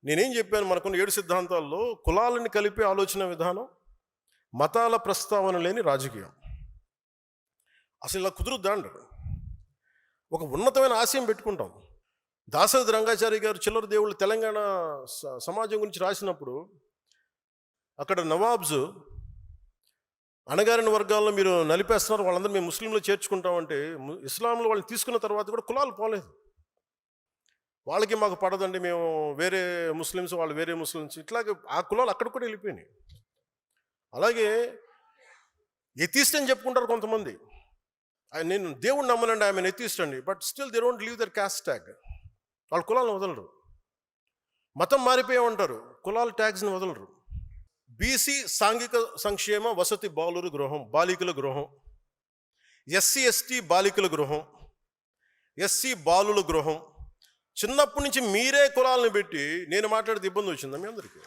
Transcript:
నేనేం చెప్పాను, మనకున్న 7 సిద్ధాంతాల్లో కులాలని కలిపే ఆలోచన విధానం, మతాల ప్రస్తావన లేని రాజకీయం. అసలు ఇలా కుదురుద్దా అంటారు. ఒక ఉన్నతమైన ఆశయం పెట్టుకుంటాం. దాశరథి రంగాచారి గారు చిల్లర దేవుళ్ళు తెలంగాణ సమాజం గురించి రాసినప్పుడు, అక్కడ నవాబ్స్ అణగారిన వర్గాల్లో మీరు నలిపేస్తున్నారు, వాళ్ళందరూ మేము ముస్లింలు చేర్చుకుంటామంటే, ఇస్లాంలో వాళ్ళని తీసుకున్న తర్వాత కూడా కులాలు పోలేదు. వాళ్ళకి మాకు పడదండి, మేము వేరే ముస్లిమ్స్, వాళ్ళు వేరే ముస్లిమ్స్, ఇట్లాగే ఆ కులాలు అక్కడ కూడా వెళ్ళిపోయినాయి. అలాగే ఎథీస్ట్ అని చెప్పుకుంటారు కొంతమంది. నేను దేవుడు నమ్మనండి, ఆమె ఎథీస్ట్ అండి, but still they don't leave their caste tag. వాళ్ళ కులాలను వదలరు. మతం మారిపోయామంటారు, కులాల ట్యాగ్స్ని వదలరు. బీసీ సాంఘిక సంక్షేమ వసతి బాలికల గృహం, ఎస్సీ ఎస్టీ బాలికల గృహం, ఎస్సీ బాలుల గృహం. చిన్నప్పటి నుంచి మీరే కులాలను పెట్టి నేను మాట్లాడితే ఇబ్బంది వచ్చిందా మీ అందరికీ?